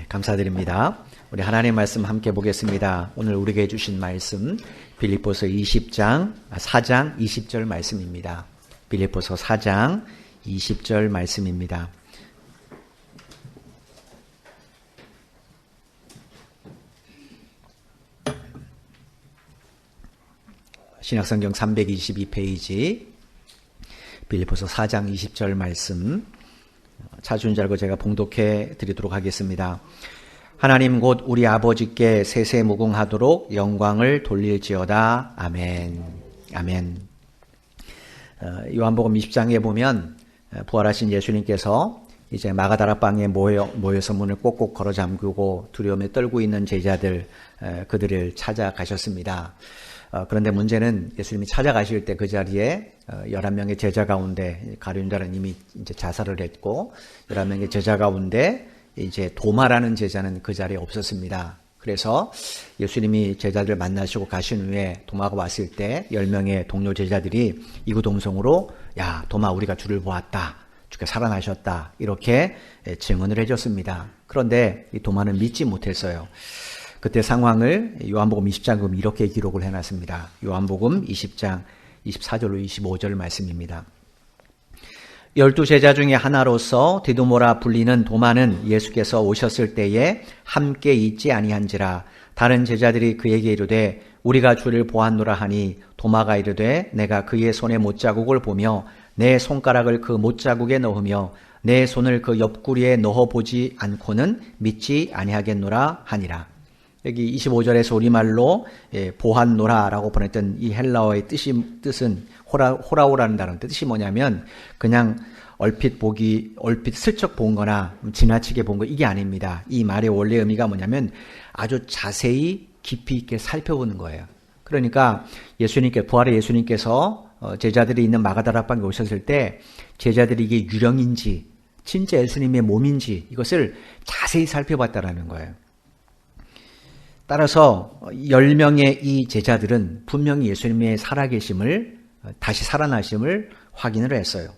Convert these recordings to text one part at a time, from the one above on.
감사드립니다. 우리 하나님의 말씀 함께 보겠습니다. 오늘 우리에게 주신 말씀 빌립보서 4장 20절 말씀입니다. 빌립보서 4장 20절 말씀입니다. 신약성경 322페이지 빌립보서 4장 20절 말씀 찾은 줄 알고 제가 봉독해 드리도록 하겠습니다. 하나님 곧 우리 아버지께 세세무궁하도록 영광을 돌릴지어다. 아멘. 아멘. 요한복음 20장에 보면 부활하신 예수님께서 이제 마가다락방에 모여서 문을 꼭꼭 걸어 잠그고 두려움에 떨고 있는 제자들 그들을 찾아가셨습니다. 그런데 문제는 예수님이 찾아가실 때 그 자리에 11명의 제자 가운데 가룟유다는 이미 이제 자살을 했고 11명의 제자 가운데 이제 도마라는 제자는 그 자리에 없었습니다. 그래서 예수님이 제자들 만나시고 가신 후에 도마가 왔을 때 10명의 동료 제자들이 이구동성으로 야 도마 우리가 주를 보았다. 주가 살아나셨다. 이렇게 증언을 해줬습니다. 그런데 이 도마는 믿지 못했어요. 그때 상황을 요한복음 20장 이렇게 기록을 해놨습니다. 요한복음 20장 24절로 25절 말씀입니다. 12제자 중에 하나로서 디두모라 불리는 도마는 예수께서 오셨을 때에 함께 있지 아니한지라 다른 제자들이 그에게 이르되 우리가 주를 보았노라 하니 도마가 이르되 내가 그의 손에 못자국을 보며 내 손가락을 그 못자국에 넣으며 내 손을 그 옆구리에 넣어보지 않고는 믿지 아니하겠노라 하니라. 여기 25절에서 우리말로 보았노라라고 보냈던 이 헬라어의 뜻은 호라오라는 단어인데 뜻이 뭐냐면 그냥 얼핏 슬쩍 본 거나 지나치게 본 거 이게 아닙니다. 이 말의 원래 의미가 뭐냐면 아주 자세히 깊이 있게 살펴보는 거예요. 그러니까 부활의 예수님께서 제자들이 있는 마가다락방에 오셨을 때 제자들이 이게 유령인지 진짜 예수님의 몸인지 이것을 자세히 살펴봤다라는 거예요. 따라서 10명의 이 제자들은 분명히 예수님의 살아계심을 다시 살아나심을 확인을 했어요.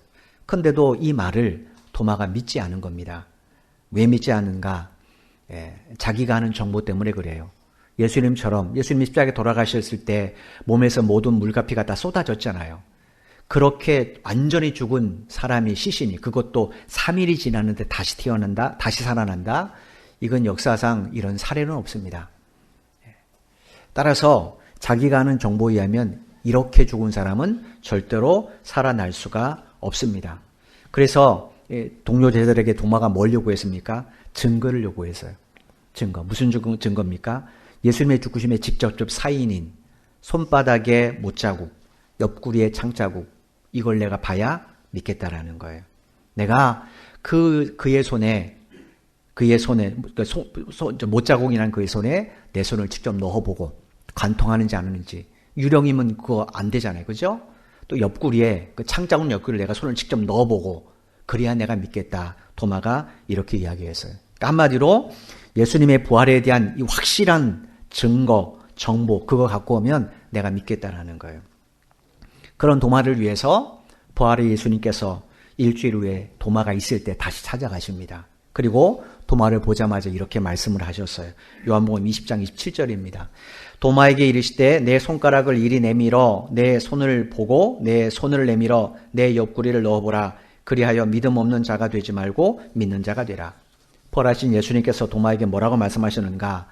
그런데도 이 말을 도마가 믿지 않은 겁니다. 왜 믿지 않는가? 자기가 아는 정보 때문에 그래요. 예수님처럼 예수님이 십자가에 돌아가셨을 때 몸에서 모든 물과 피가 다 쏟아졌잖아요. 그렇게 완전히 죽은 사람이 시신이 그것도 3일이 지났는데 다시 태어난다? 다시 살아난다? 이건 역사상 이런 사례는 없습니다. 따라서 자기가 아는 정보에 의하면 이렇게 죽은 사람은 절대로 살아날 수가 없습니다. 그래서 동료 제자들에게 도마가 뭘 요구했습니까? 증거를 요구했어요. 증거. 무슨 증거입니까? 예수님의 죽으심의 직접적 사인인 손바닥에 못자국, 옆구리에 창자국 이걸 내가 봐야 믿겠다라는 거예요. 내가 그의 손에 못자국이란 그의 손에 내 손을 직접 넣어보고 관통하는지 안 하는지 유령이면 그거 안 되잖아요. 그죠? 또 옆구리에 그 창자국 옆구리에 내가 손을 직접 넣어보고 그래야 내가 믿겠다. 도마가 이렇게 이야기했어요. 그러니까 한마디로 예수님의 부활에 대한 이 확실한 증거, 정보 그거 갖고 오면 내가 믿겠다라는 거예요. 그런 도마를 위해서 부활의 예수님께서 일주일 후에 도마가 있을 때 다시 찾아가십니다. 그리고 도마를 보자마자 이렇게 말씀을 하셨어요. 요한복음 20장 27절입니다. 도마에게 이르시되 내 손가락을 이리 내밀어 내 손을 보고 내 손을 내밀어 내 옆구리를 넣어보라. 그리하여 믿음 없는 자가 되지 말고 믿는 자가 되라. 부활하신 예수님께서 도마에게 뭐라고 말씀하시는가?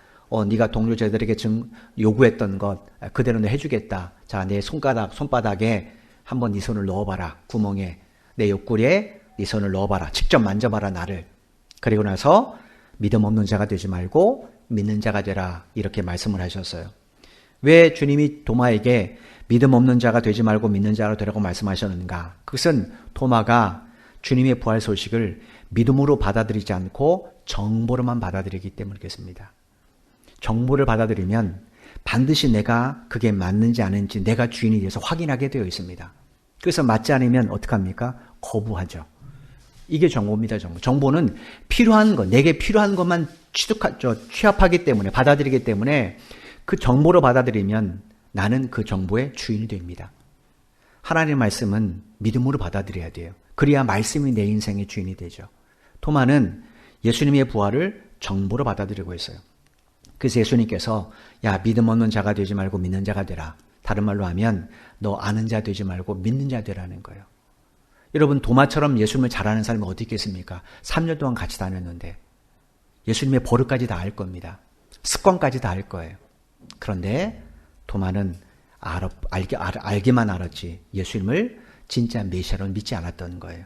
네가 동료 제자들에게 요구했던 것 그대로는 해주겠다. 자, 내 손바닥에 한번 네 손을 넣어봐라. 구멍에 내 옆구리에 네 손을 넣어봐라. 직접 만져봐라 나를. 그리고 나서 믿음 없는 자가 되지 말고 믿는 자가 되라. 이렇게 말씀을 하셨어요. 왜 주님이 도마에게 믿음 없는 자가 되지 말고 믿는 자가 되라고 말씀하셨는가? 그것은 도마가 주님의 부활 소식을 믿음으로 받아들이지 않고 정보로만 받아들이기 때문이겠습니다. 정보를 받아들이면 반드시 내가 그게 맞는지 아닌지 내가 주인이 돼서 확인하게 되어 있습니다. 그래서 맞지 않으면 어떡합니까? 거부하죠. 이게 정보입니다. 정보는 필요한 것, 내게 필요한 것만 취합하기 때문에 받아들이기 때문에 그 정보로 받아들이면 나는 그 정보의 주인이 됩니다. 하나님의 말씀은 믿음으로 받아들여야 돼요. 그래야 말씀이 내 인생의 주인이 되죠. 도마는 예수님의 부활을 정보로 받아들이고 있어요. 그래서 예수님께서 야, 믿음 없는 자가 되지 말고 믿는 자가 되라. 다른 말로 하면 너 아는 자 되지 말고 믿는 자 되라는 거예요. 여러분, 도마처럼 예수님을 잘 아는 사람이 어디 있겠습니까? 3년 동안 같이 다녔는데 예수님의 버릇까지 다 알 겁니다. 습관까지 다 알 거예요. 그런데 도마는 알기만 알았지 예수님을 진짜 메시아로 믿지 않았던 거예요.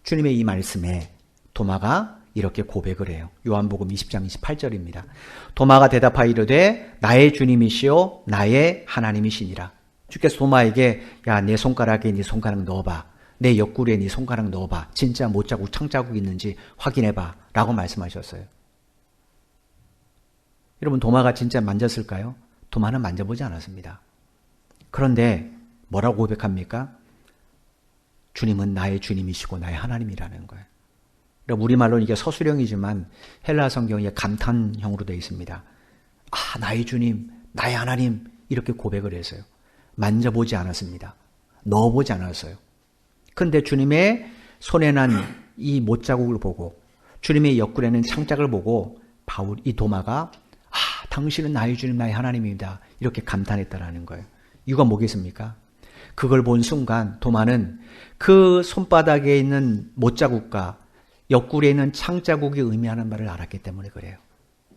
주님의 이 말씀에 도마가 이렇게 고백을 해요. 요한복음 20장 28절입니다. 도마가 대답하여 이르되 나의 주님이시요 나의 하나님이시니라. 주께서 도마에게 야, 내 손가락에 네 손가락 넣어봐. 내 옆구리에 네 손가락 넣어봐. 진짜 못자국 창자국 있는지 확인해봐 라고 말씀하셨어요. 여러분, 도마가 진짜 만졌을까요? 도마는 만져보지 않았습니다. 그런데 뭐라고 고백합니까? 주님은 나의 주님이시고 나의 하나님이라는 거예요. 우리말로는 이게 서술형이지만 헬라 성경에 감탄형으로 되어 있습니다. 아, 나의 주님, 나의 하나님 이렇게 고백을 했어요. 만져보지 않았습니다. 넣어보지 않았어요. 그런데 주님의 손에 난 이 못자국을 보고 주님의 옆구리에는 창짝을 보고 이 도마가 아, 당신은 나의 주님, 나의 하나님입니다. 이렇게 감탄했다라는 거예요. 이유가 뭐겠습니까? 그걸 본 순간 도마는 그 손바닥에 있는 못자국과 옆구리에 있는 창자국이 의미하는 말을 알았기 때문에 그래요.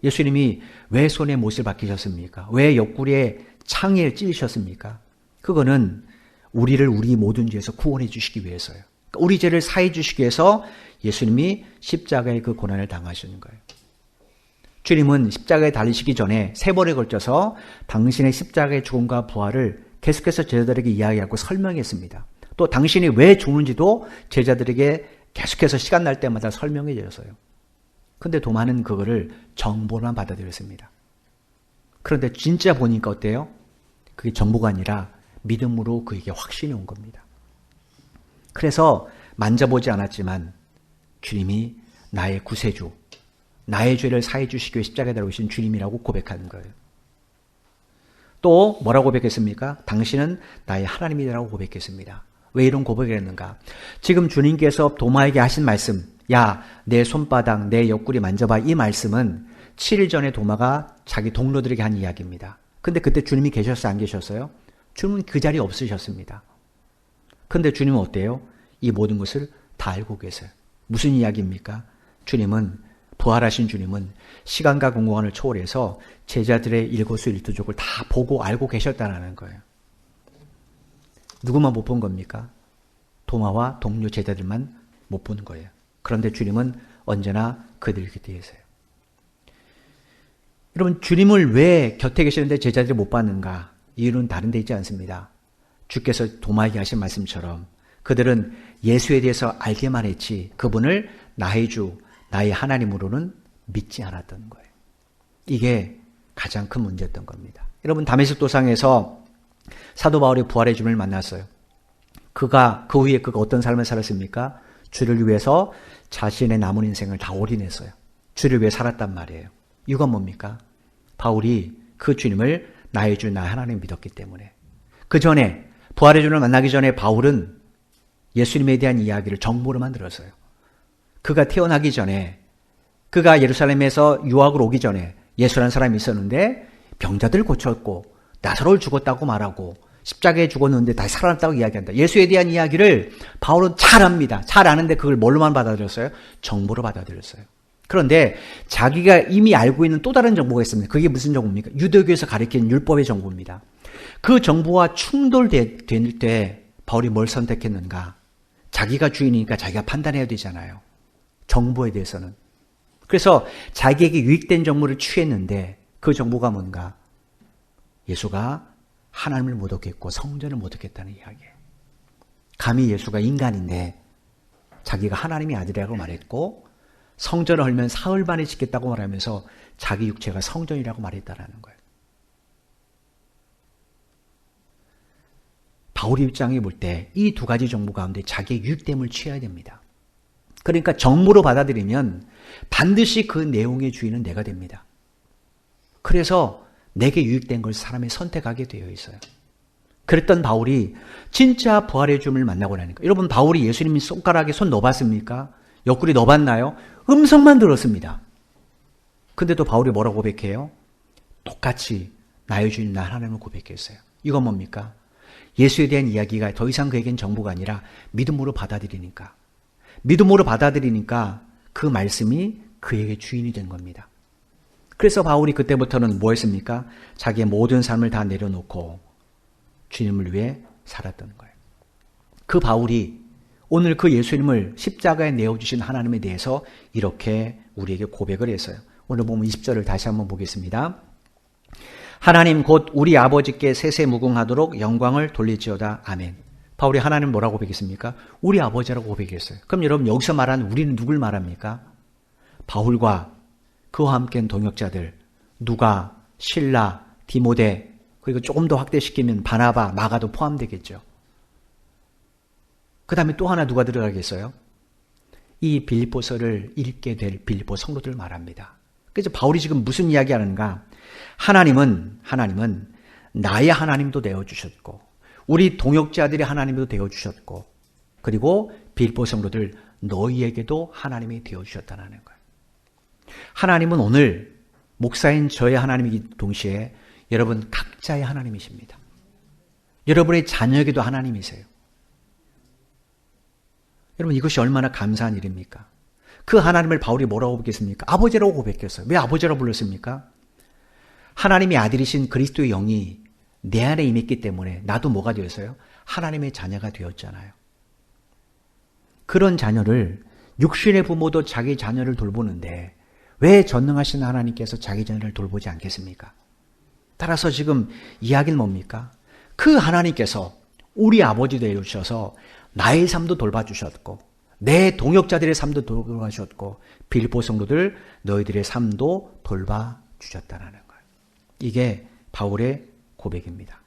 예수님이 왜 손에 못을 박히셨습니까? 왜 옆구리에 창에 찔리셨습니까? 그거는 우리를 우리 모든 죄에서 구원해 주시기 위해서요. 우리 죄를 사해 주시기 위해서 예수님이 십자가의 그 고난을 당하시는 거예요. 주님은 십자가에 달리시기 전에 3번에 걸쳐서 당신의 십자가의 죽음과 부활을 계속해서 제자들에게 이야기하고 설명했습니다. 또 당신이 왜 죽는지도 제자들에게 계속해서 시간 날 때마다 설명해 주셨어요. 그런데 도마는 그거를 정보만 받아들였습니다. 그런데 진짜 보니까 어때요? 그게 정보가 아니라 믿음으로 그에게 확신이 온 겁니다. 그래서 만져보지 않았지만 주님이 나의 구세주, 나의 죄를 사해 주시기 위해 십자가에 달리신 주님이라고 고백하는 거예요. 또 뭐라고 고백했습니까? 당신은 나의 하나님이라고 고백했습니다. 왜 이런 고백을 했는가? 지금 주님께서 도마에게 하신 말씀, 야, 내 손바닥, 내 옆구리 만져봐. 이 말씀은 7일 전에 도마가 자기 동료들에게 한 이야기입니다. 근데 그때 주님이 계셨어요? 안 계셨어요? 주님은 그 자리에 없으셨습니다. 그런데 주님은 어때요? 이 모든 것을 다 알고 계세요. 무슨 이야기입니까? 부활하신 주님은 시간과 공간을 초월해서 제자들의 일거수일투족을 다 보고 알고 계셨다는 거예요. 누구만 못 본 겁니까? 도마와 동료 제자들만 못 보는 거예요. 그런데 주님은 언제나 그들 곁에 계세요. 여러분, 주님을 왜 곁에 계시는데 제자들이 못 봤는가? 이유는 다른 데 있지 않습니다. 주께서 도마에게 하신 말씀처럼 그들은 예수에 대해서 알게만 했지 그분을 나의 주, 나의 하나님으로는 믿지 않았던 거예요. 이게 가장 큰 문제였던 겁니다. 여러분, 다메섹 도상에서 사도 바울이 부활의 주님을 만났어요. 그 후에 그가 어떤 삶을 살았습니까? 주를 위해서 자신의 남은 인생을 다 올인했어요. 주를 위해 살았단 말이에요. 이유가 뭡니까? 바울이 그 주님을 나의 주, 나의 하나님 믿었기 때문에. 그 전에 부활의 주님을 만나기 전에 바울은 예수님에 대한 이야기를 정보로만 들었어요. 그가 태어나기 전에, 그가 예루살렘에서 유학을 오기 전에 예수라는 사람이 있었는데 병자들 고쳤고 나사로를 죽었다고 말하고 십자가에 죽었는데 다시 살아났다고 이야기한다. 예수에 대한 이야기를 바울은 잘 압니다. 잘 아는데 그걸 뭘로만 받아들였어요? 정보로 받아들였어요. 그런데 자기가 이미 알고 있는 또 다른 정보가 있습니다. 그게 무슨 정보입니까? 유대교에서 가르치는 율법의 정보입니다. 그 정보와 충돌될 때 바울이 뭘 선택했는가? 자기가 주인이니까 자기가 판단해야 되잖아요. 정보에 대해서는. 그래서 자기에게 유익된 정보를 취했는데 그 정보가 뭔가? 예수가 하나님을 못 얻겠고 성전을 못 얻겠다는 이야기예요. 감히 예수가 인간인데 자기가 하나님의 아들이라고 말했고 성전을 헐면 사흘 만에 짓겠다고 말하면서 자기 육체가 성전이라고 말했다라는 거예요. 바울의 입장에 볼 때 이 두 가지 정보 가운데 자기의 유익됨을 취해야 됩니다. 그러니까 정보로 받아들이면 반드시 그 내용의 주인은 내가 됩니다. 그래서 내게 유익된 걸 사람이 선택하게 되어 있어요. 그랬던 바울이 진짜 부활의 주님을 만나고 나니까. 여러분, 바울이 예수님 손가락에 손 넣어봤습니까? 옆구리 넣어봤나요? 음성만 들었습니다. 근데도 바울이 뭐라고 고백해요? 똑같이 나의 주님 나 하나님을 고백했어요. 이건 뭡니까? 예수에 대한 이야기가 더 이상 그에겐 정보가 아니라 믿음으로 받아들이니까. 믿음으로 받아들이니까 그 말씀이 그에게 주인이 된 겁니다. 그래서 바울이 그때부터는 뭐 했습니까? 자기의 모든 삶을 다 내려놓고 주님을 위해 살았던 거예요. 그 바울이 오늘 그 예수님을 십자가에 내어주신 하나님에 대해서 이렇게 우리에게 고백을 했어요. 오늘 보면 20절을 다시 한번 보겠습니다. 하나님 곧 우리 아버지께 세세무궁하도록 영광을 돌릴지어다. 아멘. 바울이 하나님 뭐라고 고백했습니까? 우리 아버지라고 고백했어요. 그럼 여러분 여기서 말하는 우리는 누굴 말합니까? 바울과 그와 함께한 동역자들, 누가, 실라, 디모데, 그리고 조금 더 확대시키면 바나바, 마가도 포함되겠죠. 그 다음에 또 하나 누가 들어가겠어요? 이 빌립보서를 읽게 될 빌립보 성도들 말합니다. 그래서 바울이 지금 무슨 이야기 하는가? 하나님은 나의 하나님도 되어주셨고 우리 동역자들의 하나님도 되어주셨고 그리고 빌립보 성도들 너희에게도 하나님이 되어주셨다는 거예요. 하나님은 오늘 목사인 저의 하나님이기 동시에 여러분 각자의 하나님이십니다. 여러분의 자녀에게도 하나님이세요. 여러분 이것이 얼마나 감사한 일입니까? 그 하나님을 바울이 뭐라고 고백했습니까? 아버지라고 고백했어요. 왜 아버지라고 불렀습니까? 하나님의 아들이신 그리스도의 영이 내 안에 임했기 때문에 나도 뭐가 되었어요? 하나님의 자녀가 되었잖아요. 그런 자녀를 육신의 부모도 자기 자녀를 돌보는데 왜 전능하신 하나님께서 자기 자녀를 돌보지 않겠습니까? 따라서 지금 이야기는 뭡니까? 그 하나님께서 우리 아버지 되어주셔서 나의 삶도 돌봐주셨고 내 동역자들의 삶도 돌봐주셨고 빌립보 성도들 너희들의 삶도 돌봐주셨다는 거예요. 이게 바울의 고백입니다.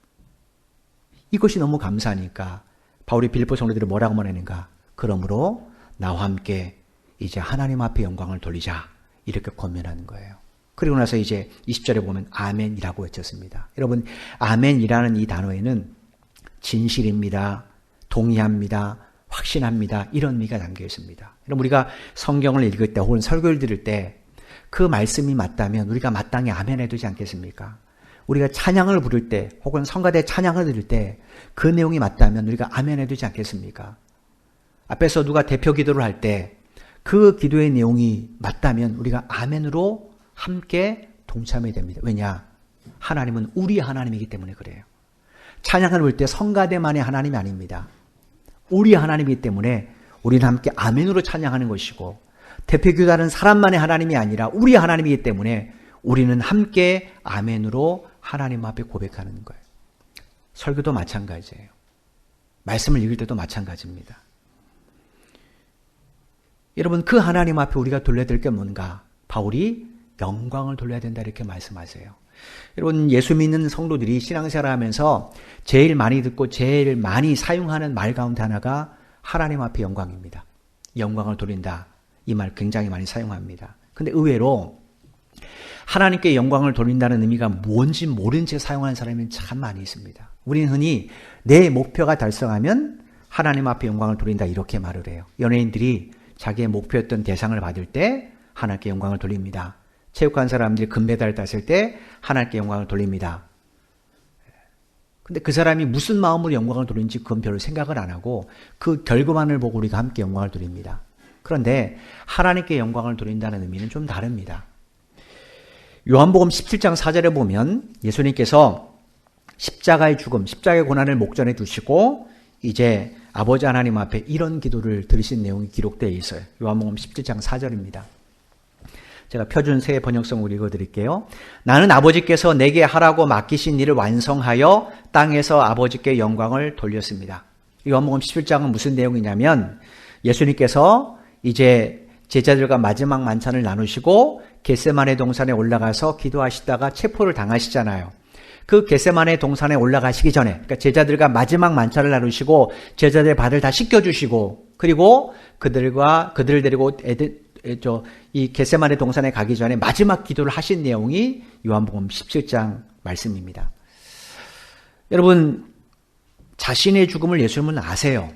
이것이 너무 감사하니까 바울이 빌립보 성도들이 뭐라고 말하는가? 그러므로 나와 함께 이제 하나님 앞에 영광을 돌리자 이렇게 권면하는 거예요. 그리고 나서 이제 20절에 보면 아멘이라고 외쳤습니다. 여러분 아멘이라는 이 단어에는 진실입니다. 동의합니다. 확신합니다. 이런 의미가 담겨 있습니다. 여러분 우리가 성경을 읽을 때 혹은 설교를 들을 때 그 말씀이 맞다면 우리가 마땅히 아멘해야 되지 않겠습니까? 우리가 찬양을 부를 때 혹은 성가대 찬양을 들을 때 그 내용이 맞다면 우리가 아멘해야 되지 않겠습니까? 앞에서 누가 대표 기도를 할 때 그 기도의 내용이 맞다면 우리가 아멘으로 함께 동참해야 됩니다. 왜냐? 하나님은 우리 하나님이기 때문에 그래요. 찬양을 부를 때 성가대만의 하나님이 아닙니다. 우리 하나님이기 때문에 우리는 함께 아멘으로 찬양하는 것이고 대표기도하는 사람만의 하나님이 아니라 우리 하나님이기 때문에 우리는 함께 아멘으로 하나님 앞에 고백하는 거예요. 설교도 마찬가지예요. 말씀을 읽을 때도 마찬가지입니다. 여러분 그 하나님 앞에 우리가 돌려야 될 게 뭔가? 바울이 영광을 돌려야 된다 이렇게 말씀하세요. 여러분 예수 믿는 성도들이 신앙생활을 하면서 제일 많이 듣고 제일 많이 사용하는 말 가운데 하나가 하나님 앞에 영광입니다. 영광을 돌린다. 이 말 굉장히 많이 사용합니다. 근데 의외로 하나님께 영광을 돌린다는 의미가 뭔지 모른 채 사용하는 사람이 참 많이 있습니다. 우리는 흔히 내 목표가 달성하면 하나님 앞에 영광을 돌린다 이렇게 말을 해요. 연예인들이 자기의 목표였던 대상을 받을 때 하나님께 영광을 돌립니다. 체육관 사람들이 금메달을 땄을 때 하나님께 영광을 돌립니다. 근데 그 사람이 무슨 마음으로 영광을 돌리는지 그건 별로 생각을 안 하고 그 결과만을 보고 우리가 함께 영광을 돌립니다. 그런데 하나님께 영광을 돌린다는 의미는 좀 다릅니다. 요한복음 17장 4절에 보면 예수님께서 십자가의 죽음, 십자가의 고난을 목전에 두시고 이제 아버지 하나님 앞에 이런 기도를 드리신 내용이 기록되어 있어요. 요한복음 17장 4절입니다. 제가 표준 새 번역성으로 읽어드릴게요. 나는 아버지께서 내게 하라고 맡기신 일을 완성하여 땅에서 아버지께 영광을 돌렸습니다. 요한복음 17장은 무슨 내용이냐면 예수님께서 이제 제자들과 마지막 만찬을 나누시고 겟세마네 동산에 올라가서 기도하시다가 체포를 당하시잖아요. 그 겟세마네 동산에 올라가시기 전에 그러니까 제자들과 마지막 만찬을 나누시고 제자들의 발을 다 씻겨주시고 그리고 그들 데리고 이 겟세마네 동산에 가기 전에 마지막 기도를 하신 내용이 요한복음 17장 말씀입니다. 여러분 자신의 죽음을 예수님은 아세요.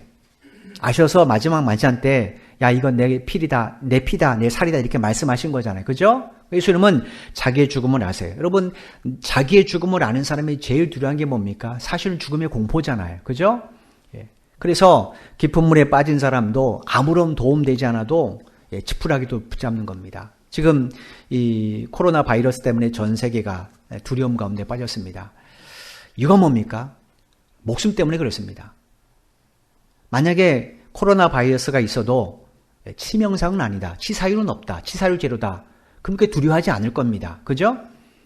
아셔서 마지막 만찬 때 야, 이건 내 피다, 내 살이다 이렇게 말씀하신 거잖아요. 그죠? 예수님은 자기의 죽음을 아세요. 여러분, 자기의 죽음을 아는 사람이 제일 두려운 게 뭡니까? 사실은 죽음의 공포잖아요. 그죠? 예. 그래서 깊은 물에 빠진 사람도 아무런 도움 되지 않아도 지푸라기도 붙잡는 겁니다. 지금 이 코로나 바이러스 때문에 전 세계가 두려움 가운데 빠졌습니다. 이건 뭡니까? 목숨 때문에 그렇습니다. 만약에 코로나 바이러스가 있어도 치명상은 아니다. 치사율은 없다. 치사율 제로다. 그럼 그게 두려워하지 않을 겁니다. 그죠?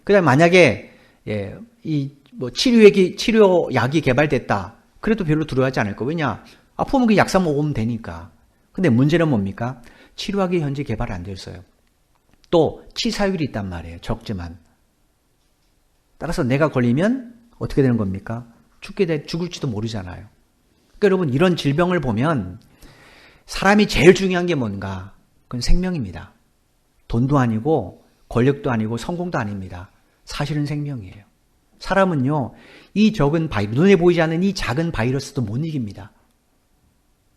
그 다음에 만약에, 치료약이 개발됐다. 그래도 별로 두려워하지 않을 거. 왜냐? 아프면 그 약사 먹으면 되니까. 근데 문제는 뭡니까? 치료약이 현재 개발 안 됐어요. 또, 치사율이 있단 말이에요. 적지만. 따라서 내가 걸리면 어떻게 되는 겁니까? 죽을지도 모르잖아요. 그러니까 여러분, 이런 질병을 보면 사람이 제일 중요한 게 뭔가? 그건 생명입니다. 돈도 아니고 권력도 아니고 성공도 아닙니다. 사실은 생명이에요. 사람은요, 이 적은 눈에 보이지 않는 이 작은 바이러스도 못 이깁니다.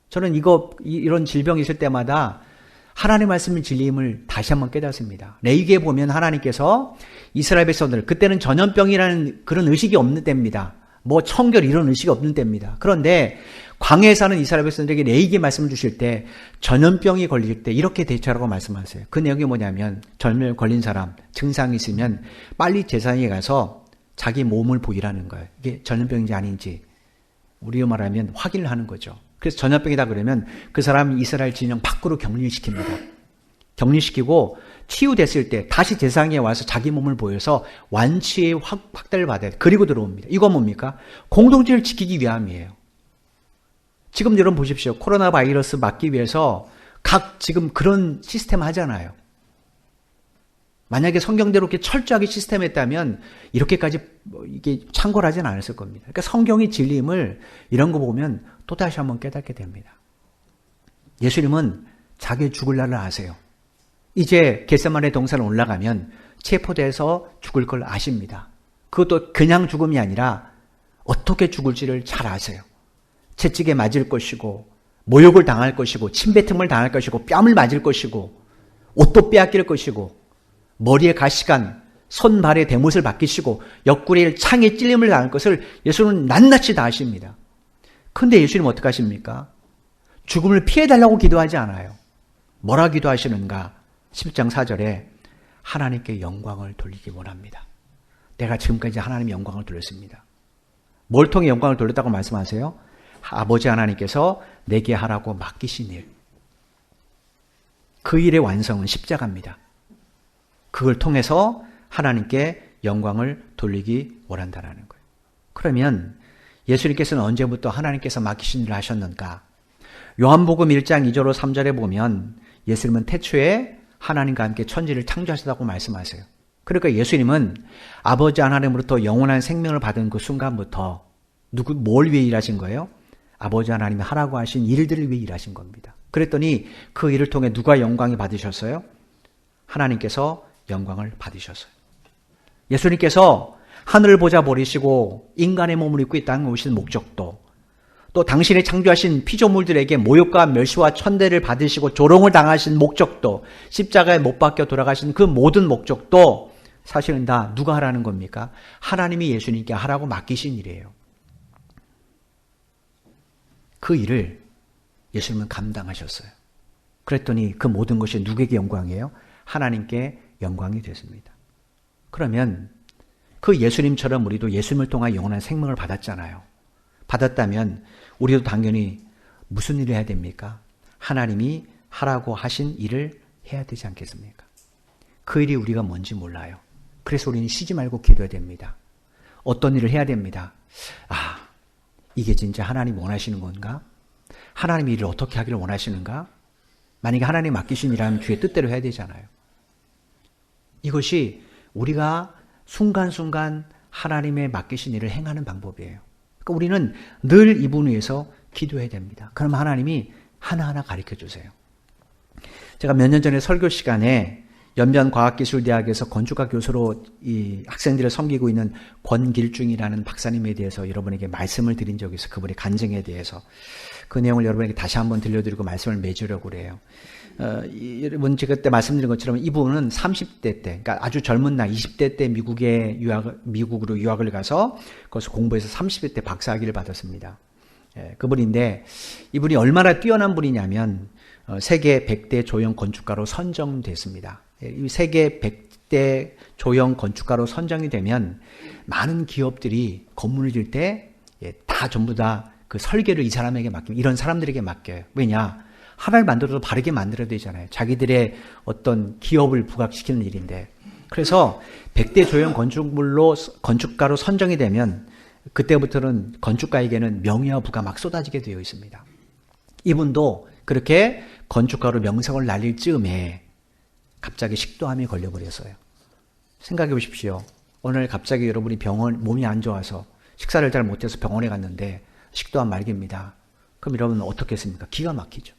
저는 이런 질병이 있을 때마다 하나님의 말씀의 진리임을 다시 한번 깨닫습니다. 레위기에 보면 하나님께서 이스라엘 백성들, 그때는 전염병이라는 그런 의식이 없는 때입니다. 뭐 청결 이런 의식이 없는 때입니다. 그런데 광야에 사는 이스라엘 백성들에게 레위기 말씀을 주실 때 전염병이 걸릴 때 이렇게 대처하라고 말씀하세요. 그 내용이 뭐냐면 전염병 걸린 사람 증상이 있으면 빨리 제사장에 가서 자기 몸을 보이라는 거예요. 이게 전염병인지 아닌지 우리로 말하면 확인을 하는 거죠. 그래서 전염병이다 그러면 그 사람이 이스라엘 진영 밖으로 격리시킵니다. 격리시키고 치유됐을 때 다시 제사장에 와서 자기 몸을 보여서 완치의 확대를 받아야 돼. 그리고 들어옵니다. 이건 뭡니까? 공동체를 지키기 위함이에요. 지금 여러분 보십시오. 코로나 바이러스 막기 위해서 지금 그런 시스템 하잖아요. 만약에 성경대로 이렇게 철저하게 시스템했다면 이렇게까지 이게 창궐하지는 않았을 겁니다. 그러니까 성경의 진리임을 이런 거 보면 또다시 한번 깨닫게 됩니다. 예수님은 자기 죽을 날을 아세요. 이제 겟세마네 동산에 올라가면 체포돼서 죽을 걸 아십니다. 그것도 그냥 죽음이 아니라 어떻게 죽을지를 잘 아세요. 채찍에 맞을 것이고 모욕을 당할 것이고 침뱉음을 당할 것이고 뺨을 맞을 것이고 옷도 빼앗길 것이고 머리에 가시관 손발에 대못을 박히시고 옆구리에 창에 찔림을 당할 것을 예수는 낱낱이 다 아십니다. 그런데 예수님은 어떻게 하십니까? 죽음을 피해달라고 기도하지 않아요. 뭐라 기도하시는가? 10장 4절에 하나님께 영광을 돌리기 원합니다. 내가 지금까지 하나님의 영광을 돌렸습니다. 뭘 통해 영광을 돌렸다고 말씀하세요? 아버지 하나님께서 내게 하라고 맡기신 일. 그 일의 완성은 십자가입니다. 그걸 통해서 하나님께 영광을 돌리기 원한다는 거예요. 그러면 예수님께서는 언제부터 하나님께서 맡기신 일을 하셨는가? 요한복음 1장 2절로 3절에 보면 예수님은 태초에 하나님과 함께 천지를 창조하셨다고 말씀하세요. 그러니까 예수님은 아버지 하나님으로부터 영원한 생명을 받은 그 순간부터 뭘 위해 일하신 거예요? 아버지 하나님이 하라고 하신 일들을 위해 일하신 겁니다. 그랬더니 그 일을 통해 누가 영광을 받으셨어요? 하나님께서 영광을 받으셨어요. 예수님께서 하늘을 보자 버리시고 인간의 몸을 입고 이 땅에 오신 목적도, 또 당신이 창조하신 피조물들에게 모욕과 멸시와 천대를 받으시고 조롱을 당하신 목적도, 십자가에 못 박혀 돌아가신 그 모든 목적도 사실은 다 누가 하라는 겁니까? 하나님이 예수님께 하라고 맡기신 일이에요. 그 일을 예수님은 감당하셨어요. 그랬더니 그 모든 것이 누구에게 영광이에요? 하나님께 영광이 됐습니다. 그러면 그 예수님처럼 우리도 예수님을 통한 영원한 생명을 받았잖아요. 받았다면 우리도 당연히 무슨 일을 해야 됩니까? 하나님이 하라고 하신 일을 해야 되지 않겠습니까? 그 일이 우리가 뭔지 몰라요. 그래서 우리는 쉬지 말고 기도해야 됩니다. 어떤 일을 해야 됩니다. 이게 진짜 하나님 원하시는 건가? 하나님이 일을 어떻게 하기를 원하시는가? 만약에 하나님 맡기신 일이라면 주의 뜻대로 해야 되잖아요. 이것이 우리가 순간순간 하나님의 맡기신 일을 행하는 방법이에요. 그러니까 우리는 늘 이분 위해서 기도해야 됩니다. 그럼 하나님이 하나하나 가르쳐 주세요. 제가 몇 년 전에 설교 시간에 연변과학기술대학에서 건축학 교수로 이 학생들을 섬기고 있는 권길중이라는 박사님에 대해서 여러분에게 말씀을 드린 적이 있어요. 그분의 간증에 대해서. 그 내용을 여러분에게 다시 한번 들려드리고 말씀을 맺으려고 그래요. 여러분 제가 그때 말씀드린 것처럼 이분은 30대 때, 그러니까 아주 젊은 나이 20대 때 미국으로 유학을 가서 거기서 공부해서 30대 때 박사학위를 받았습니다. 그분인데 이분이 얼마나 뛰어난 분이냐면 세계 100대 조형 건축가로 선정됐습니다. 이 세계 100대 조형 건축가로 선정이 되면 많은 기업들이 건물을 지을 때 다 전부 다 그 설계를 이 사람에게 맡깁니다. 이런 사람들에게 맡겨요. 왜냐? 하나를 만들어도 바르게 만들어야 되잖아요. 자기들의 어떤 기업을 부각시키는 일인데. 그래서 100대 조형 건축가로 선정이 되면 그때부터는 건축가에게는 명예와 부가 막 쏟아지게 되어 있습니다. 이분도 그렇게 건축가로 명성을 날릴 즈음에 갑자기 식도암에 걸려버렸어요. 생각해 보십시오. 오늘 갑자기 여러분이 몸이 안 좋아서 식사를 잘 못해서 병원에 갔는데 식도암 말기입니다. 그럼 여러분은 어떻게 했습니까? 기가 막히죠.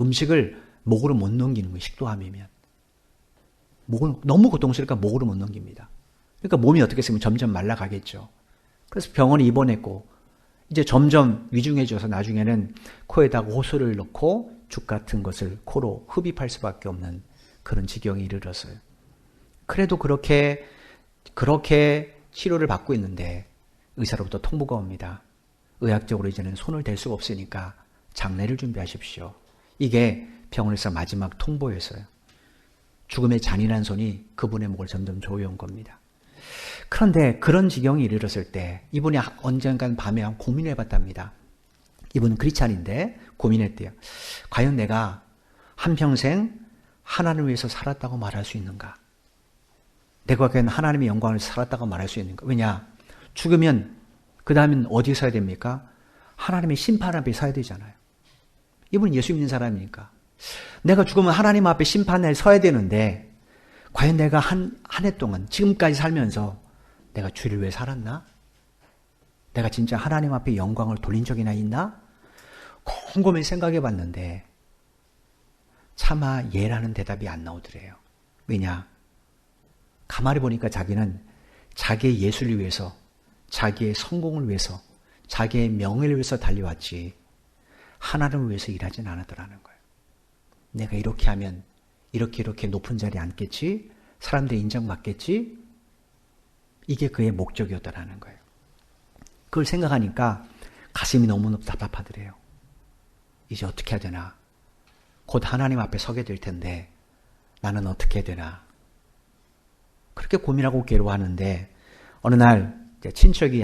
음식을 목으로 못 넘기는 거예요. 식도암이면. 너무 고통스러우니까 목으로 못 넘깁니다. 그러니까 몸이 어떻게 했으면 점점 말라가겠죠. 그래서 병원에 입원했고 이제 점점 위중해져서 나중에는 코에다가 호수를 넣고 죽 같은 것을 코로 흡입할 수밖에 없는 그런 지경에 이르렀어요. 그래도 그렇게 치료를 받고 있는데 의사로부터 통보가 옵니다. 의학적으로 이제는 손을 댈 수가 없으니까 장례를 준비하십시오. 이게 병원에서 마지막 통보였어요. 죽음의 잔인한 손이 그분의 목을 점점 조여온 겁니다. 그런데 그런 지경에 이르렀을 때 이분이 언젠간 밤에 고민을 해봤답니다. 이분은 크리스찬인데 고민했대요. 과연 내가 한평생 하나님을 위해서 살았다고 말할 수 있는가? 내가 과연 하나님의 영광을 위해서 살았다고 말할 수 있는가? 왜냐? 죽으면 그 다음엔 어디에 서야 됩니까? 하나님의 심판 앞에 서야 되잖아요. 이분은 예수 믿는 사람이니까. 내가 죽으면 하나님 앞에 심판에 서야 되는데 과연 내가 한 해 동안 지금까지 살면서 내가 주를 위해 살았나? 내가 진짜 하나님 앞에 영광을 돌린 적이나 있나? 곰곰이 생각해 봤는데 차마 예라는 대답이 안 나오더래요. 왜냐? 가만히 보니까 자기는 자기의 예수를 위해서, 자기의 성공을 위해서, 자기의 명예를 위해서 달려왔지 하나님을 위해서 일하진 않았더라는 거예요. 내가 이렇게 하면 이렇게 높은 자리에 앉겠지? 사람들이 인정받겠지? 이게 그의 목적이었더라는 거예요. 그걸 생각하니까 가슴이 너무너무 답답하더래요. 이제 어떻게 해야 되나? 곧 하나님 앞에 서게 될 텐데 나는 어떻게 해야 되나? 그렇게 고민하고 괴로워하는데 어느 날 친척들이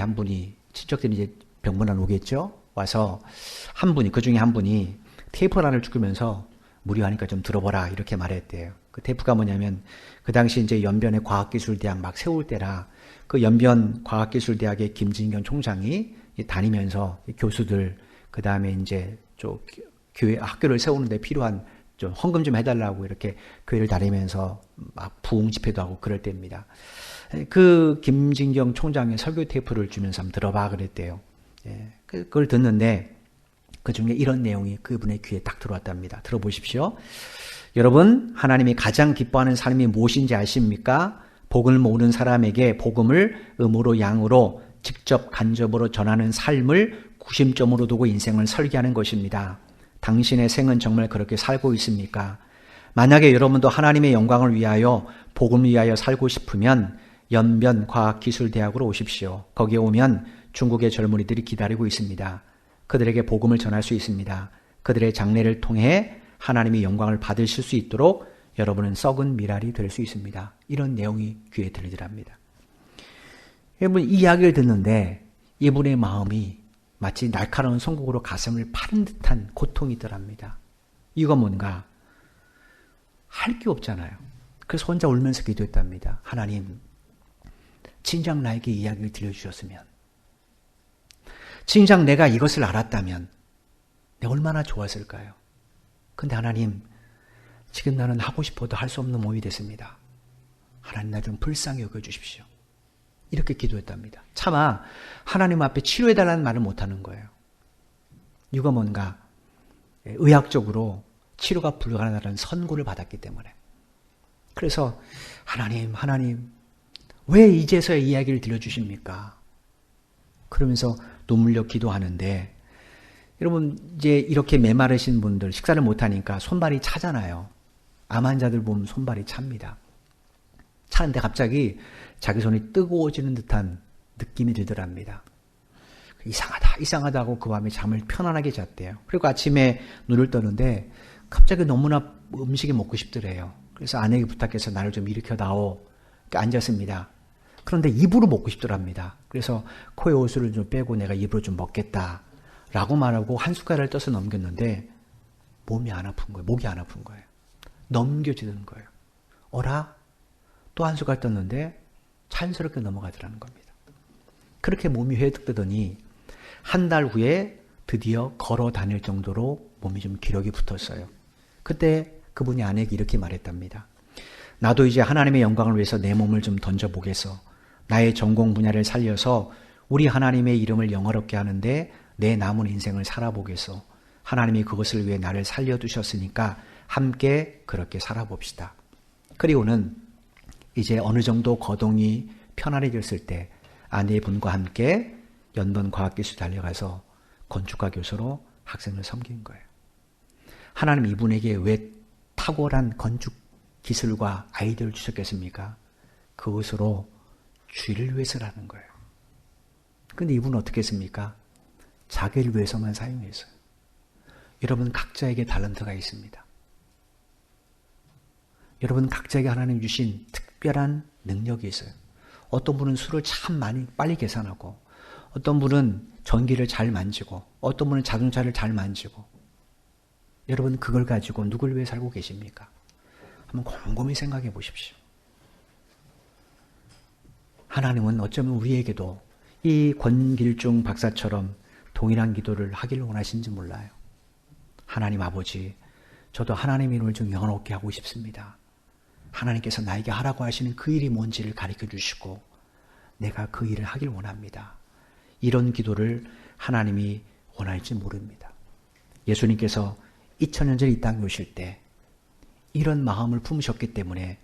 이제 병문안 오겠죠? 와서 그중에 한 분이 테이프를 하나를 죽으면서 무료하니까 좀 들어보라 이렇게 말했대요. 그 테이프가 뭐냐면 그 당시 이제 연변의 과학기술대학 막 세울 때라 그 연변 과학기술대학의 김진경 총장이 다니면서 교수들 그 다음에 이제 교회 학교를 세우는데 필요한 좀 헌금 좀 해달라고 이렇게 교회를 다니면서 막 부흥 집회도 하고 그럴 때입니다. 그 김진경 총장의 설교 테이프를 주면서 한번 들어봐 그랬대요. 그걸 듣는데 그 중에 이런 내용이 그분의 귀에 딱 들어왔답니다. 들어보십시오. 여러분, 하나님이 가장 기뻐하는 삶이 무엇인지 아십니까? 복음을 모르는 사람에게 복음을 음으로 양으로 직접 간접으로 전하는 삶을 구심점으로 두고 인생을 설계하는 것입니다. 당신의 생은 정말 그렇게 살고 있습니까? 만약에 여러분도 하나님의 영광을 위하여 복음을 위하여 살고 싶으면 연변과학기술대학으로 오십시오. 거기에 오면 중국의 젊은이들이 기다리고 있습니다. 그들에게 복음을 전할 수 있습니다. 그들의 장례를 통해 하나님의 영광을 받으실 수 있도록 여러분은 썩은 미랄이 될 수 있습니다. 이런 내용이 귀에 들리더랍니다. 여러분 이 이야기를 듣는데 이분의 마음이 마치 날카로운 송곳으로 가슴을 파는 듯한 고통이 있더랍니다. 이거 뭔가 할 게 없잖아요. 그래서 혼자 울면서 기도했답니다. 하나님, 진작 나에게 이야기를 들려주셨으면, 진작 내가 이것을 알았다면 내가 얼마나 좋았을까요? 근데 하나님, 지금 나는 하고 싶어도 할 수 없는 몸이 됐습니다. 하나님 나 좀 불쌍히 여겨주십시오. 이렇게 기도했답니다. 차마 하나님 앞에 치료해달라는 말을 못하는 거예요. 이거 뭔가 의학적으로 치료가 불가능하다는 선고를 받았기 때문에 그래서 하나님, 왜 이제서야 이야기를 들려주십니까? 그러면서 눈물 흘려 기도하는데, 여러분, 이제 이렇게 메마르신 분들, 식사를 못하니까 손발이 차잖아요. 암 환자들 보면 손발이 찹니다. 차는데 갑자기 자기 손이 뜨거워지는 듯한 느낌이 들더랍니다. 이상하다 하고 그 밤에 잠을 편안하게 잤대요. 그리고 아침에 눈을 뜨는데 갑자기 너무나 음식이 먹고 싶더래요. 그래서 아내에게 부탁해서 나를 좀 일으켜다오. 앉았습니다. 그런데 입으로 먹고 싶더랍니다. 그래서 코에 옷을 좀 빼고 내가 입으로 좀 먹겠다 라고 말하고 한 숟갈을 떠서 넘겼는데 몸이 안 아픈 거예요. 목이 안 아픈 거예요. 넘겨지는 거예요. 어라? 또 한 숟갈 떴는데 자연스럽게 넘어가더라는 겁니다. 그렇게 몸이 회복되더니 한 달 후에 드디어 걸어 다닐 정도로 몸이 좀 기력이 붙었어요. 그때 그분이 아내에게 이렇게 말했답니다. 나도 이제 하나님의 영광을 위해서 내 몸을 좀 던져보겠어. 나의 전공 분야를 살려서 우리 하나님의 이름을 영화롭게 하는데 내 남은 인생을 살아보겠어. 하나님이 그것을 위해 나를 살려두셨으니까 함께 그렇게 살아봅시다. 그리고는 이제 어느 정도 거동이 편안해졌을 때 아내분과 함께 연번 과학기술 달려가서 건축가 교수로 학생을 섬긴 거예요. 하나님 이분에게 왜 탁월한 건축 기술과 아이디어를 주셨겠습니까? 그것으로 주의를 위해서라는 거예요. 근데 이분은 어떻게 했습니까? 자기를 위해서만 사용했어요. 여러분 각자에게 탤런트가 있습니다. 여러분 각자에게 하나님 주신 특별한 능력이 있어요. 어떤 분은 수를 참 빨리 계산하고, 어떤 분은 전기를 잘 만지고, 어떤 분은 자동차를 잘 만지고. 여러분 그걸 가지고 누굴 위해 살고 계십니까? 한번 곰곰이 생각해 보십시오. 하나님은 어쩌면 우리에게도 이 권길중 박사처럼 동일한 기도를 하기를 원하시는지 몰라요. 하나님 아버지, 저도 하나님 이름을 좀 영원롭게 하고 싶습니다. 하나님께서 나에게 하라고 하시는 그 일이 뭔지를 가르쳐 주시고 내가 그 일을 하길 원합니다. 이런 기도를 하나님이 원할지 모릅니다. 예수님께서 2000년 전에 이 땅에 오실 때 이런 마음을 품으셨기 때문에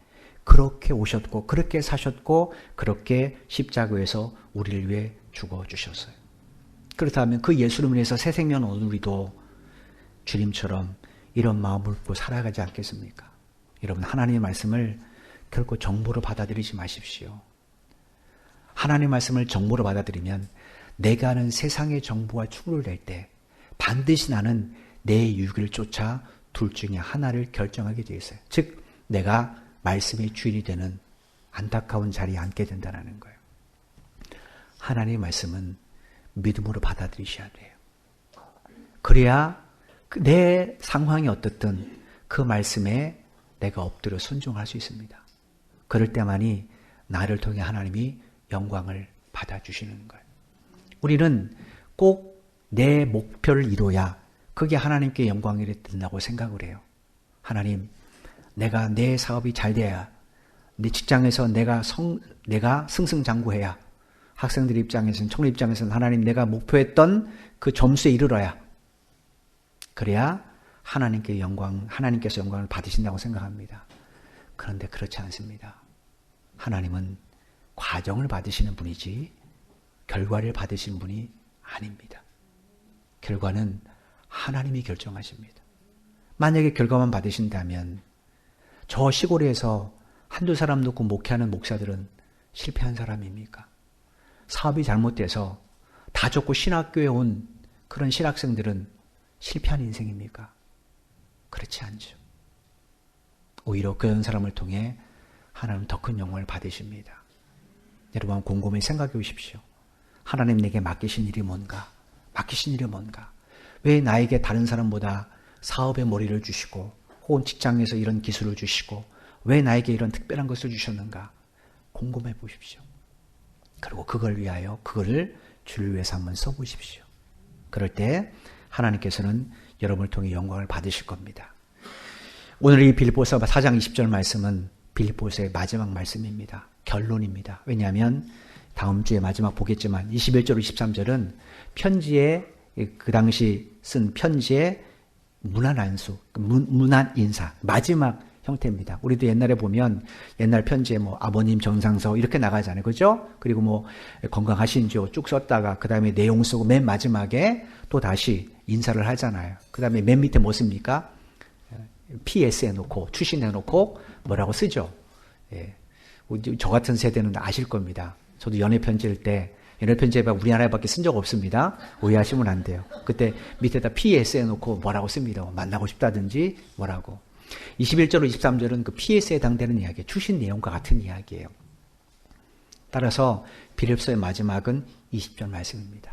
그렇게 오셨고 그렇게 사셨고 그렇게 십자가에서 우리를 위해 죽어주셨어요. 그렇다면 그 예수님을 위해서 새 생명 얻은 우리도 주님처럼 이런 마음을 품고 살아가지 않겠습니까? 여러분 하나님의 말씀을 결코 정보로 받아들이지 마십시오. 하나님의 말씀을 정보로 받아들이면 내가 아는 세상의 정보와 추구를 낼 때 반드시 나는 내 유익을 쫓아 둘 중에 하나를 결정하게 되어 있어요. 즉 내가 말씀의 주인이 되는 안타까운 자리에 앉게 된다는 거예요. 하나님의 말씀은 믿음으로 받아들이셔야 돼요. 그래야 내 상황이 어떻든 그 말씀에 내가 엎드려 순종할 수 있습니다. 그럴 때만이 나를 통해 하나님이 영광을 받아주시는 거예요. 우리는 꼭 내 목표를 이루어야 그게 하나님께 영광이 된다고 생각을 해요. 하나님, 내가 내 사업이 잘 돼야, 내 직장에서 내가 승승장구해야, 학생들 입장에서는, 청년 입장에서는 하나님 내가 목표했던 그 점수에 이르러야, 그래야 하나님께서 영광을 받으신다고 생각합니다. 그런데 그렇지 않습니다. 하나님은 과정을 받으시는 분이지 결과를 받으신 분이 아닙니다. 결과는 하나님이 결정하십니다. 만약에 결과만 받으신다면 저 시골에서 한두 사람 놓고 목회하는 목사들은 실패한 사람입니까? 사업이 잘못돼서 다 줬고 신학교에 온 그런 신학생들은 실패한 인생입니까? 그렇지 않죠. 오히려 그런 사람을 통해 하나님 더 큰 영광을 받으십니다. 여러분 곰곰이 생각해 보십시오. 하나님 내게 맡기신 일이 뭔가? 맡기신 일이 뭔가? 왜 나에게 다른 사람보다 사업의 머리를 주시고 혹은 직장에서 이런 기술을 주시고 왜 나에게 이런 특별한 것을 주셨는가? 곰곰해 보십시오. 그리고 그걸 위하여 그거를 주를 위해서 한번 써보십시오. 그럴 때 하나님께서는 여러분을 통해 영광을 받으실 겁니다. 오늘 이 빌립보서 4장 20절 말씀은 빌립보서의 마지막 말씀입니다. 결론입니다. 왜냐하면 다음 주에 마지막 보겠지만 21절 23절은 편지에 그 당시 쓴 편지의 문안 안수, 문안 인사, 마지막 형태입니다. 우리도 옛날에 보면 옛날 편지에 뭐 아버님 정상서 이렇게 나가잖아요. 그죠? 그리고 뭐 건강하신지요 쭉 썼다가 그 다음에 내용 쓰고 맨 마지막에 또 다시 인사를 하잖아요. 그 다음에 맨 밑에 뭐 씁니까? PS 해놓고 추신해놓고 뭐라고 쓰죠. 예. 저 같은 세대는 아실 겁니다. 저도 연애 편지일 때 연애 편지에 우리나라에밖에 쓴 적 없습니다. 오해하시면 안 돼요. 그때 밑에다 PS 해놓고 뭐라고 씁니다. 만나고 싶다든지 뭐라고. 21절로 23절은 그 PS에 해당되는 이야기예요. 추신 내용과 같은 이야기예요. 따라서 빌립보서의 마지막은 20절 말씀입니다.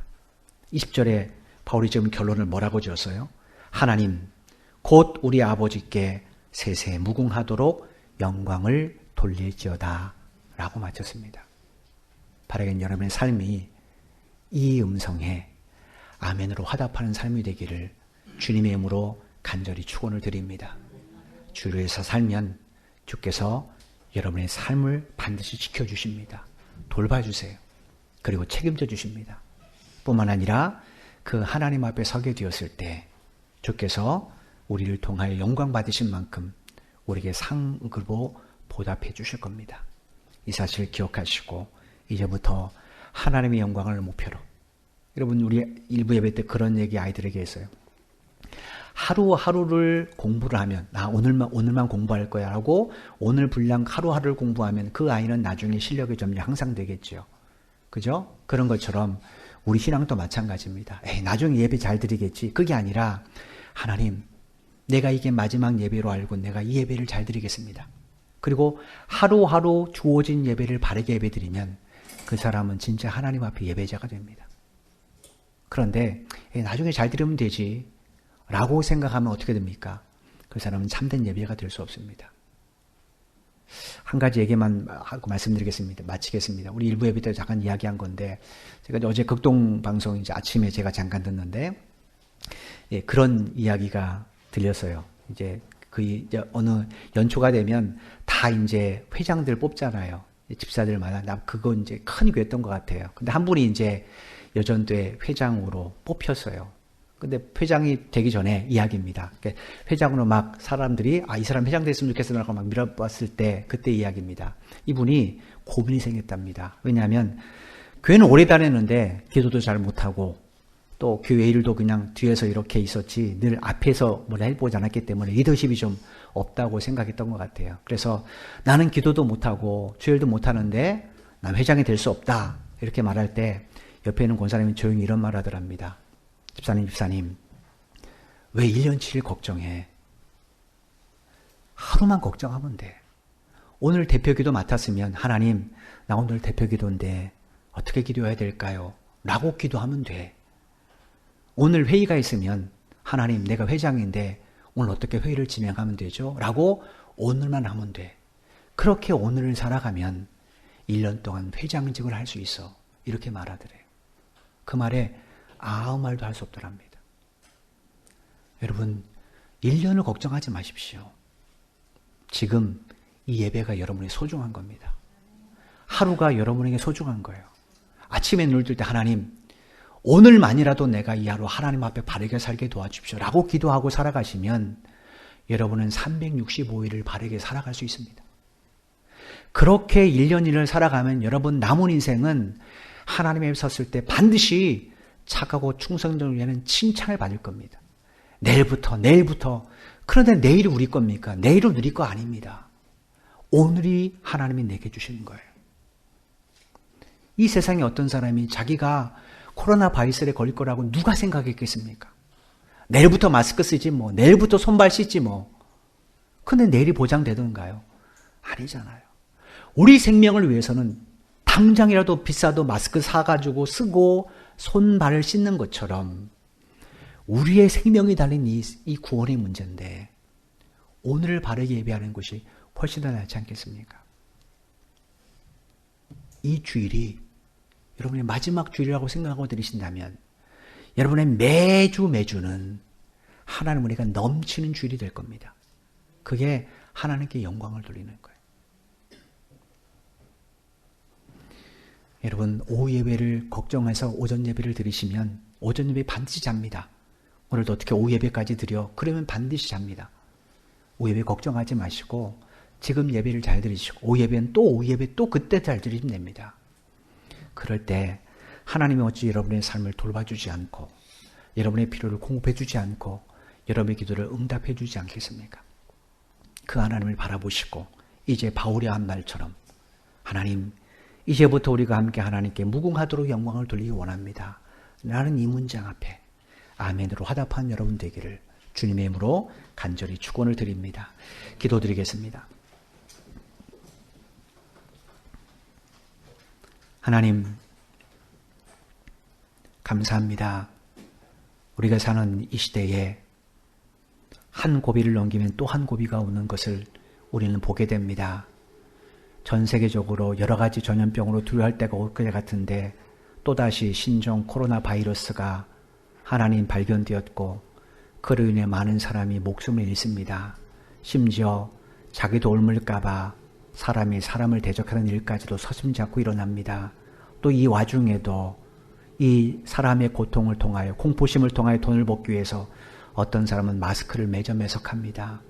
20절에 바울이 지금 결론을 뭐라고 지었어요? 하나님 곧 우리 아버지께 세세 무궁하도록 영광을 돌릴지어다 라고 마쳤습니다. 바라긴 여러분의 삶이 이 음성에 아멘으로 화답하는 삶이 되기를 주님의 이름으로 간절히 축원을 드립니다. 주를 위해서 살면 주께서 여러분의 삶을 반드시 지켜주십니다. 돌봐주세요. 그리고 책임져 주십니다. 뿐만 아니라 그 하나님 앞에 서게 되었을 때 주께서 우리를 통하여 영광 받으신 만큼 우리에게 상으로 보답해 주실 겁니다. 이 사실을 기억하시고 이제부터 하나님의 영광을 목표로. 여러분 우리 일부 예배 때 그런 얘기 아이들에게 했어요. 하루하루를 공부를 하면 오늘만 공부할 거야 하고 오늘 분량 하루하루를 공부하면 그 아이는 나중에 실력이 점점 향상되겠죠. 그죠? 그런 것처럼 우리 신앙도 마찬가지입니다. 나중에 예배 잘 드리겠지. 그게 아니라 하나님 내가 이게 마지막 예배로 알고 내가 이 예배를 잘 드리겠습니다. 그리고 하루하루 주어진 예배를 바르게 예배드리면 그 사람은 진짜 하나님 앞에 예배자가 됩니다. 그런데 나중에 잘 드리면 되지 라고 생각하면 어떻게 됩니까? 그 사람은 참된 예배가 될 수 없습니다. 한 가지 얘기만 하고 말씀드리겠습니다. 마치겠습니다. 우리 일부 예배 때 잠깐 이야기한 건데 제가 어제 극동 방송 이제 아침에 제가 잠깐 듣는데 그런 이야기가 들렸어요. 이제 어느 연초가 되면 다 이제 회장들 뽑잖아요. 집사들마다. 나 그거 이제 큰 교회였던 것 같아요. 근데 한 분이 이제 여전대 회장으로 뽑혔어요. 근데 회장이 되기 전에 이야기입니다. 회장으로 막 사람들이 이 사람 회장 됐으면 좋겠어라고 막 밀어봤을 때 그때 이야기입니다. 이분이 고민이 생겼답니다. 왜냐하면 교회는 오래 다녔는데 기도도 잘 못하고 또 교회 일도 그냥 뒤에서 이렇게 있었지 늘 앞에서 뭘 해보지 않았기 때문에 리더십이 좀 없다고 생각했던 것 같아요. 그래서 나는 기도도 못하고 주일도 못하는데 난 회장이 될 수 없다 이렇게 말할 때 옆에 있는 권사님이 조용히 이런 말 하더랍니다. 집사님 왜 1년치를 걱정해? 하루만 걱정하면 돼. 오늘 대표기도 맡았으면 하나님 나 오늘 대표기도인데 어떻게 기도해야 될까요? 라고 기도하면 돼. 오늘 회의가 있으면 하나님 내가 회장인데 오늘 어떻게 회의를 진행하면 되죠? 라고 오늘만 하면 돼. 그렇게 오늘을 살아가면 1년 동안 회장직을 할 수 있어. 이렇게 말하더래요. 그 말에 아무 말도 할 수 없더랍니다. 여러분 1년을 걱정하지 마십시오. 지금 이 예배가 여러분이 소중한 겁니다. 하루가 여러분에게 소중한 거예요. 아침에 눈을 뜰 때 하나님 오늘만이라도 내가 이 하루 하나님 앞에 바르게 살게 도와주십시오 라고 기도하고 살아가시면 여러분은 365일을 바르게 살아갈 수 있습니다. 그렇게 1년 1을 살아가면 여러분 남은 인생은 하나님 앞에 섰을 때 반드시 착하고 충성을 위한 칭찬을 받을 겁니다. 내일부터. 그런데 내일이 우리 겁니까? 내일은 우리 거 아닙니다. 오늘이 하나님이 내게 주시는 거예요. 이 세상에 어떤 사람이 자기가 코로나 바이러스에 걸릴 거라고 누가 생각했겠습니까? 내일부터 마스크 쓰지 뭐, 내일부터 손발 씻지 뭐. 근데 내일이 보장되던가요? 아니잖아요. 우리 생명을 위해서는 당장이라도 비싸도 마스크 사가지고 쓰고 손발을 씻는 것처럼 우리의 생명이 달린 이 구원의 문제인데 오늘을 바르게 예배하는 것이 훨씬 더 낫지 않겠습니까? 이 주일이 여러분의 마지막 주일이라고 생각하고 들으신다면 여러분의 매주는 하나님 은혜가 넘치는 주일이 될 겁니다. 그게 하나님께 영광을 돌리는 거예요. 여러분 오후 예배를 걱정해서 오전 예배를 드리시면 오전 예배 반드시 잡니다. 오늘도 어떻게 오후 예배까지 드려? 그러면 반드시 잡니다. 오예배 걱정하지 마시고 지금 예배를 잘 드리시고 오예배는 또 오예배 또 그때 잘 드리면 됩니다. 그럴 때 하나님이 어찌 여러분의 삶을 돌봐주지 않고 여러분의 필요를 공급해주지 않고 여러분의 기도를 응답해주지 않겠습니까? 그 하나님을 바라보시고 이제 바울이 한 말처럼 하나님 이제부터 우리가 함께 하나님께 무궁하도록 영광을 돌리기 원합니다. 나는 이 문장 앞에 아멘으로 화답한 여러분 되기를 주님의 이름으로 간절히 축원을 드립니다. 기도드리겠습니다. 하나님 감사합니다. 우리가 사는 이 시대에 한 고비를 넘기면 또 한 고비가 오는 것을 우리는 보게 됩니다. 전 세계적으로 여러 가지 전염병으로 두려워할 때가 올 것 같은데 또다시 신종 코로나 바이러스가 하나님 발견되었고 그로 인해 많은 사람이 목숨을 잃습니다. 심지어 자기도 옮을까봐 사람이 사람을 대적하는 일까지도 서슴지 않고 일어납니다. 또 이 와중에도 이 사람의 고통을 통하여 공포심을 통하여 돈을 벌기 위해서 어떤 사람은 마스크를 매점 해석합니다.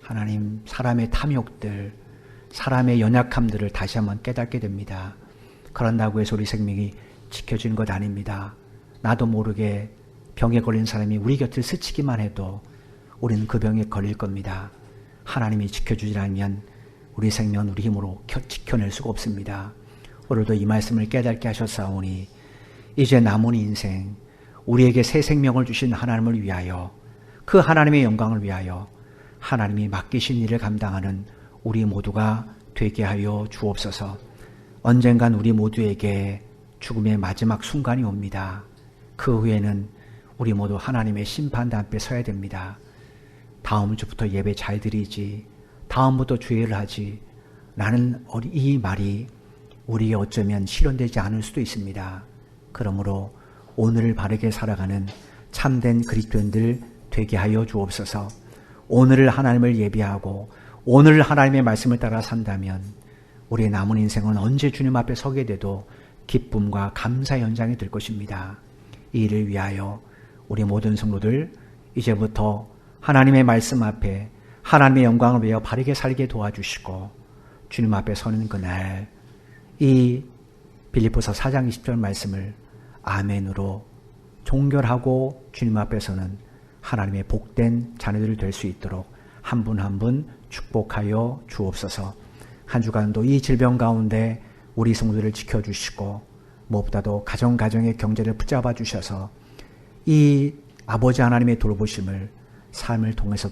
하나님 사람의 탐욕들 사람의 연약함들을 다시 한번 깨닫게 됩니다. 그런다고 해서 우리 생명이 지켜지는 것 아닙니다. 나도 모르게 병에 걸린 사람이 우리 곁을 스치기만 해도 우리는 그 병에 걸릴 겁니다. 하나님이 지켜주지 않으면 우리 생명은 우리 힘으로 지켜낼 수가 없습니다. 오늘도 이 말씀을 깨닫게 하셨사오니 이제 남은 인생 우리에게 새 생명을 주신 하나님을 위하여 그 하나님의 영광을 위하여 하나님이 맡기신 일을 감당하는 우리 모두가 되게 하여 주옵소서. 언젠간 우리 모두에게 죽음의 마지막 순간이 옵니다. 그 후에는 우리 모두 하나님의 심판대 앞에 서야 됩니다. 다음 주부터 예배 잘 드리지, 다음부터 주의를 하지, 나는 이 말이 우리에게 어쩌면 실현되지 않을 수도 있습니다. 그러므로 오늘을 바르게 살아가는 참된 그리스도인들 되게 하여 주옵소서. 오늘을 하나님을 예비하고 오늘 하나님의 말씀을 따라 산다면 우리의 남은 인생은 언제 주님 앞에 서게 돼도 기쁨과 감사의 연장이 될 것입니다. 이 일을 위하여 우리 모든 성도들 이제부터 하나님의 말씀 앞에 하나님의 영광을 위하여 바르게 살게 도와주시고 주님 앞에 서는 그날 이 빌립보서 4장 20절 말씀을 아멘으로 종결하고 주님 앞에서는 하나님의 복된 자녀들이 될 수 있도록 한 분 한 분 축복하여 주옵소서. 한 주간도 이 질병 가운데 우리 성도들을 지켜주시고 무엇보다도 가정의 경제를 붙잡아 주셔서 이 아버지 하나님의 돌보심을 삶을 통해서